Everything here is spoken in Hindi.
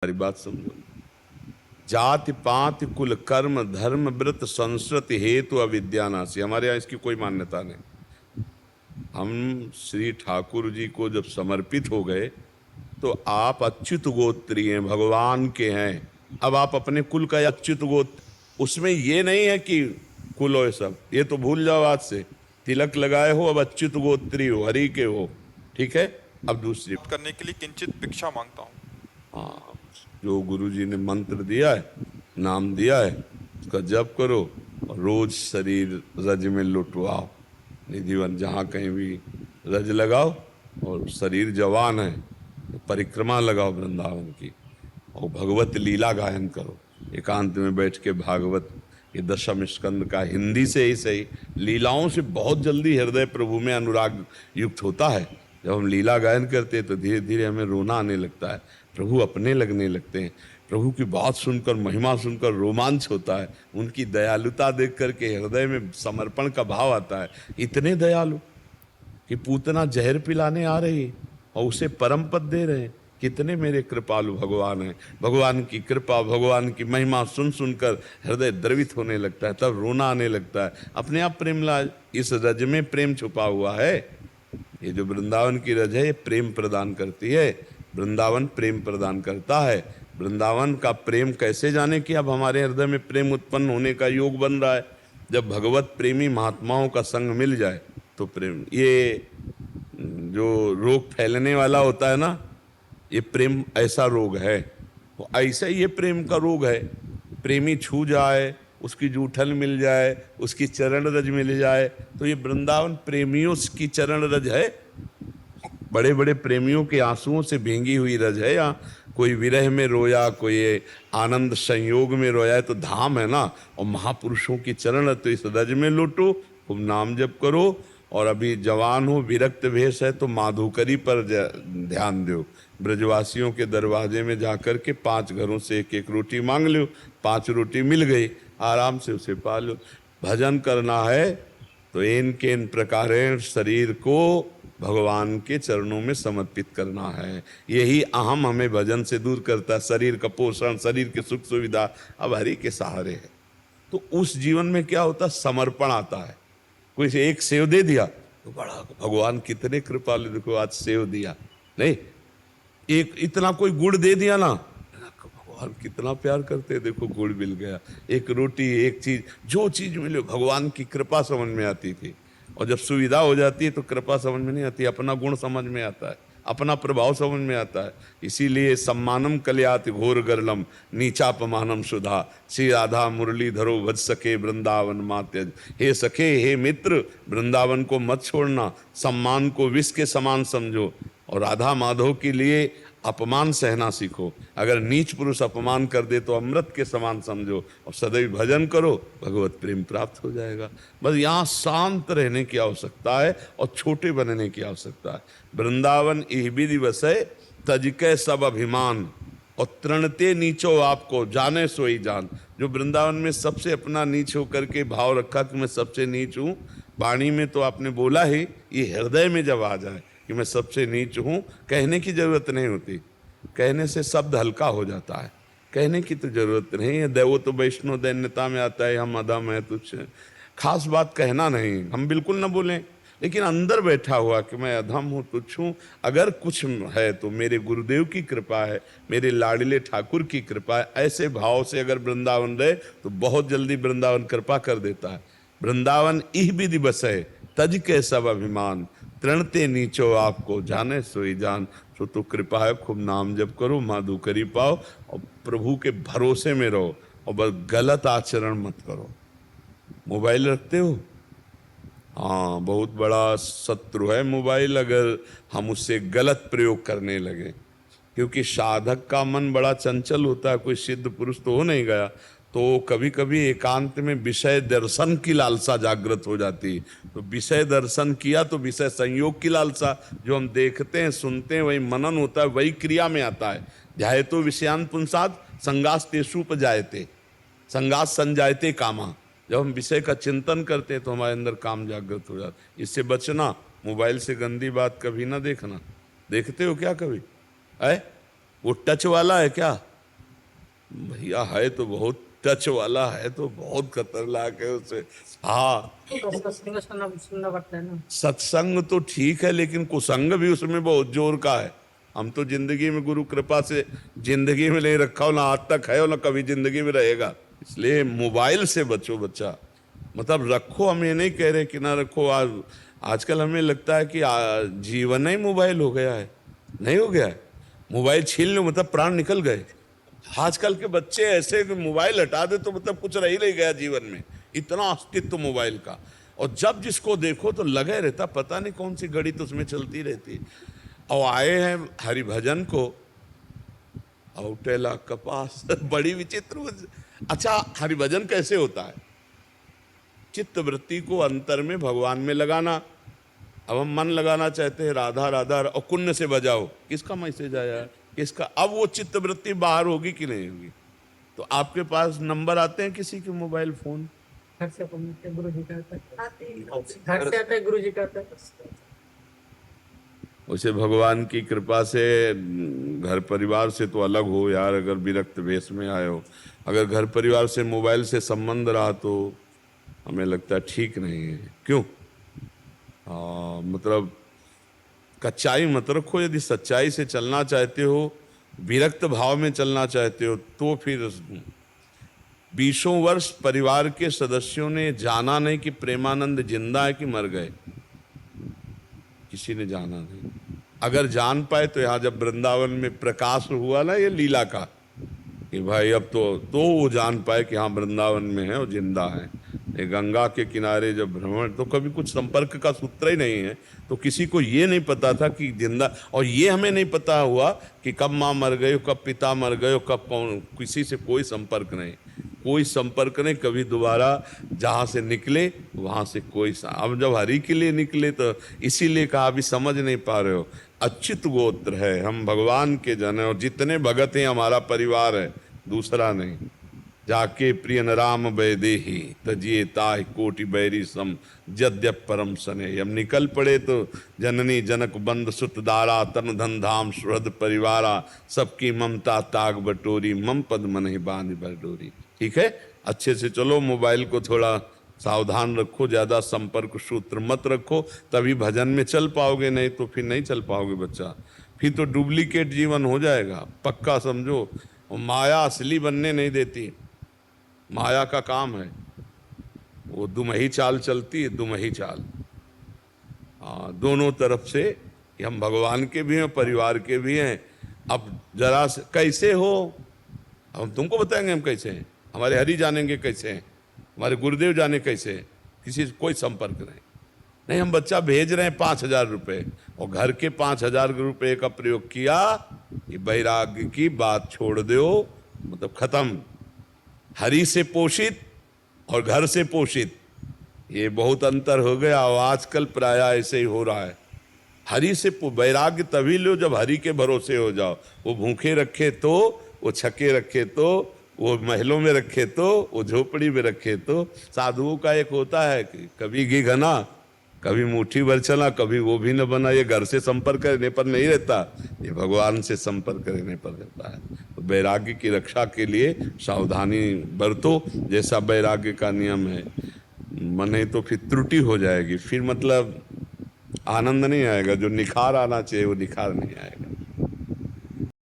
हमारी बात समझो। जाति पाति कुल कर्म धर्म व्रत संस्कृति हेतु अविद्यानासी, हमारे यहाँ इसकी कोई मान्यता नहीं। हम श्री ठाकुर जी को जब समर्पित हो गए तो आप अच्युत गोत्री हैं, भगवान के हैं। अब आप अपने कुल का अच्युत गोत्र, उसमें ये नहीं है कि कुल हो सब, ये तो भूल जाओ आज से। तिलक लगाए हो, अब अच्युत गोत्री हो, हरि के हो, ठीक है। अब दूसरी करने के लिए किंचित भिक्षा मांगता हूँ। हाँ, जो गुरु जी ने मंत्र दिया है, नाम दिया है, उसका जप करो और रोज शरीर रज में लुटवाओ। निधिवन जहाँ कहीं भी रज लगाओ और शरीर जवान है तो परिक्रमा लगाओ वृंदावन की, और भगवत लीला गायन करो एकांत में बैठ के। भागवत ये दशम स्कंद का हिंदी से ही सही, लीलाओं से बहुत जल्दी हृदय प्रभु में अनुराग युक्त होता है। जब हम लीला गायन करते हैं तो धीरे धीरे हमें रोना आने लगता है, प्रभु अपने लगने लगते हैं। प्रभु की बात सुनकर, महिमा सुनकर रोमांच होता है, उनकी दयालुता देख करके हृदय में समर्पण का भाव आता है। इतने दयालु कि पूतना जहर पिलाने आ रही है और उसे परम पद दे रहे हैं। कितने मेरे कृपालु भगवान हैं। भगवान की कृपा, भगवान की महिमा सुन सुनकर हृदय द्रवित होने लगता है, तब रोना आने लगता है। अपने आप प्रेमला, इस रज में प्रेम छुपा हुआ है। ये जो वृंदावन की रज है ये प्रेम प्रदान करती है, वृंदावन प्रेम प्रदान करता है। वृंदावन का प्रेम कैसे जाने कि अब हमारे हृदय में प्रेम उत्पन्न होने का योग बन रहा है। जब भगवत प्रेमी महात्माओं का संग मिल जाए तो प्रेम, ये जो रोग फैलने वाला होता है ना, ये प्रेम ऐसा रोग है, वो ऐसा ही ये प्रेम का रोग है। प्रेमी छू जाए, उसकी जूठन मिल जाए, उसकी चरण रज मिल जाए, तो ये वृंदावन प्रेमियों की चरण रज है। बड़े बड़े प्रेमियों के आंसुओं से भींगी हुई रज है। या कोई विरह में रोया, कोई आनंद संयोग में रोया है, तो धाम है ना। और महापुरुषों की चरण, तो इस रज में लुटो, खूब नाम जप करो। और अभी जवान हो, विरक्त भेष है तो माधुकरी पर ध्यान दो। ब्रजवासियों के दरवाजे में जाकर के 5 घरों से एक एक रोटी मांग लो, 5 रोटी मिल गई, आराम से उसे पा लो। भजन करना है तो इन प्रकारेण शरीर को भगवान के चरणों में समर्पित करना है। यही अहम हमें भजन से दूर करता है। शरीर का पोषण, शरीर की सुख सुविधा अब हरि के सहारे है। तो उस जीवन में क्या होता है, समर्पण आता है। कोई से एक सेव दे दिया तो बड़ा भगवान कितने कृपालु, देखो आज सेव दिया, नहीं एक इतना कोई गुड़ दे दिया ना, भगवान कितना प्यार करते हैं, देखो गुड़ मिल गया। एक रोटी, एक चीज, जो चीज मिले भगवान की कृपा समझ में आती थी। और जब सुविधा हो जाती है तो कृपा समझ में नहीं आती, अपना गुण समझ में आता है, अपना प्रभाव समझ में आता है। इसीलिए सम्मानम कल्याति घोर गरलम नीचापमानम सुधा, श्री राधा मुरलीधरो भज सके वृंदावन मात्यज। हे सखे, हे मित्र, वृंदावन को मत छोड़ना, सम्मान को विष के समान समझो और राधा माधव के लिए अपमान सहना सीखो। अगर नीच पुरुष अपमान कर दे तो अमृत के समान समझो और सदैव भजन करो, भगवत प्रेम प्राप्त हो जाएगा। बस यहाँ शांत रहने की आवश्यकता है और छोटे बनने की आवश्यकता है। वृंदावन इह विधि वसै तजिकै सब अभिमान, और तृणते नीचो आपको जाने सोई जान। जो वृंदावन में सबसे अपना नीच होकर के भाव रखा कि मैं सबसे नीच हूँ, वाणी में तो आपने बोला ही, ये हृदय में जब आ जाए कि मैं सबसे नीच हूँ, कहने की जरूरत नहीं होती। कहने से शब्द हल्का हो जाता है, कहने की तो जरूरत नहीं है। दैवो तो वैष्णो दैन्यता में आता है, हम अधम है तुच्छ, खास बात कहना नहीं, हम बिल्कुल ना बोलें, लेकिन अंदर बैठा हुआ कि मैं अधम हूँ, तुच्छ हूँ। अगर कुछ है तो मेरे गुरुदेव की कृपा है, मेरे लाडले ठाकुर की कृपा है। ऐसे भाव से अगर वृंदावन रहे तो बहुत जल्दी वृंदावन कृपा कर देता है। वृंदावन इह विधि बसै तज के सब अभिमान, तृणते नीचो आपको जाने सोई जान। तो कृपा है, खूब नाम जप करो, माधुकरी पाओ और प्रभु के भरोसे में रहो, और बस गलत आचरण मत करो। मोबाइल रखते हो, हाँ, बहुत बड़ा शत्रु है मोबाइल अगर हम उससे गलत प्रयोग करने लगे। क्योंकि साधक का मन बड़ा चंचल होता है, कोई सिद्ध पुरुष तो हो नहीं गया, तो कभी कभी एकांत में विषय दर्शन की लालसा जागृत हो जाती। तो विषय दर्शन किया तो विषय संयोग की लालसा, जो हम देखते हैं सुनते हैं वही मनन होता है, वही क्रिया में आता है। ध्यायतो विषयान पुंसाद संगास तेषुप जायते, संगास संजायते कामा। जब हम विषय का चिंतन करते हैं तो हमारे अंदर काम जागृत हो जाता है। इससे बचना, मोबाइल से गंदी बात कभी ना देखना। देखते हो क्या कभी? है वो टच वाला है क्या? भैया है तो बहुत टच वाला है, तो बहुत खतरनाक है उससे। हाँ, तो सत्संग सुनना सुनना पड़ता है ना। सत्संग तो ठीक है, लेकिन कुसंग भी उसमें बहुत जोर का है। हम तो जिंदगी में गुरु कृपा से जिंदगी में नहीं रखा हो, ना आज तक है और ना कभी जिंदगी में रहेगा। इसलिए मोबाइल से बचो बच्चा, मतलब रखो, हम ये नहीं कह रहे कि ना रखो। आजकल हमें लगता है कि जीवन ही मोबाइल हो गया है। नहीं हो गया है। मोबाइल छीन लो मतलब प्राण निकल गए। आजकल के बच्चे ऐसे कि मोबाइल हटा दे तो मतलब कुछ रह ही नहीं गया जीवन में, इतना अस्तित्व मोबाइल का। और जब जिसको देखो तो लगे रहता, पता नहीं कौन सी घड़ी तो उसमें चलती रहती। और आए हैं हरिभजन को, औटेला कपास बड़ी विचित्र। अच्छा, हरिभजन कैसे होता है? चित्त वृत्ति को अंतर में भगवान में लगाना। अब हम मन लगाना चाहते हैं राधा राधा और कुण्य से बजाओ, किसका मैसेज आया, किसका? अब वो चित्त वृत्ति बाहर होगी कि नहीं होगी? तो आपके पास नंबर आते हैं किसी के मोबाइल फोन? घर से फोन आते हैं, गुरु जी का आता है। घर से आता है, गुरु जी का आता है। उसे भगवान की कृपा से घर परिवार से तो अलग हो यार, अगर विरक्त वेश में आए हो। अगर घर परिवार से मोबाइल से संबंध रहा तो हमें लगता है ठीक नहीं है। क्यों? मतलब कच्चाई मत रखो। यदि सच्चाई से चलना चाहते हो, विरक्त भाव में चलना चाहते हो, तो फिर 20 वर्ष परिवार के सदस्यों ने जाना नहीं कि प्रेमानंद जिंदा है कि मर गए। किसी ने जाना नहीं। अगर जान पाए तो यहाँ जब वृंदावन में प्रकाश हुआ ना ये लीला का, कि भाई अब तो वो जान पाए कि हाँ वृंदावन में है और जिंदा है। ये गंगा के किनारे जब भ्रमण, तो कभी कुछ संपर्क का सूत्र ही नहीं है, तो किसी को ये नहीं पता था कि जिंदा। और ये हमें नहीं पता हुआ कि कब माँ मर गई, कब पिता मर गए, कब कौन, किसी से कोई संपर्क नहीं, कोई संपर्क नहीं। कभी दोबारा जहाँ से निकले वहाँ से कोई अब जब हरि के लिए निकले तो इसीलिए कहा, अभी समझ नहीं पा रहे हो, अच्युत गोत्र है, हम भगवान के जन हैं और जितने भगत हैं हमारा परिवार है, दूसरा नहीं। जाके प्रिय न राम वैदेही तजिए ताहि कोटि बैरी सम जद्यप परम सने। हम निकल पड़े तो जननी जनक बंद सुत दारा तन धन धाम सुहृद परिवारा सबकी ममता ताग बटोरी मम पद मन ही बांध बटोरी। ठीक है, अच्छे से चलो। मोबाइल को थोड़ा सावधान रखो, ज्यादा संपर्क सूत्र मत रखो, तभी भजन में चल पाओगे, नहीं तो फिर नहीं चल पाओगे बच्चा। फिर तो डुप्लीकेट जीवन हो जाएगा, पक्का समझो। और माया असली बनने नहीं देती, माया का काम है, वो दुमही चाल चलती है, दुमही चाल। हाँ, दोनों तरफ से हम भगवान के भी हैं, परिवार के भी हैं। अब जरा से कैसे हो, हम तुमको बताएंगे हम कैसे हैं, हमारे हरि जानेंगे कैसे हैं, हमारे गुरुदेव जाने कैसे हैं। किसी से कोई संपर्क नहीं। हम बच्चा भेज रहे हैं 5,000 रुपये, और घर के 5,000 रुपये का प्रयोग किया कि वैराग्य की बात छोड़ दो, मतलब खत्म। हरि से पोषित और घर से पोषित, ये बहुत अंतर हो गया। और आजकल प्राय ऐसे ही हो रहा है। हरि से वैराग्य तभी लो जब हरि के भरोसे हो जाओ। वो भूखे रखे तो, वो छके रखे तो, वो महलों में रखे तो, वो झोपड़ी में रखे तो। साधुओं का एक होता है कि कभी घी घना, कभी मुट्ठी भर चला, कभी वो भी न बना। ये घर से संपर्क करने पर नहीं रहता, ये भगवान से संपर्क करने पर रहता है। तो वैराग्य की रक्षा के लिए सावधानी बरतो, जैसा वैराग्य का नियम है। मने तो फिर त्रुटि हो जाएगी, फिर मतलब आनंद नहीं आएगा। जो निखार आना चाहिए वो निखार नहीं आएगा।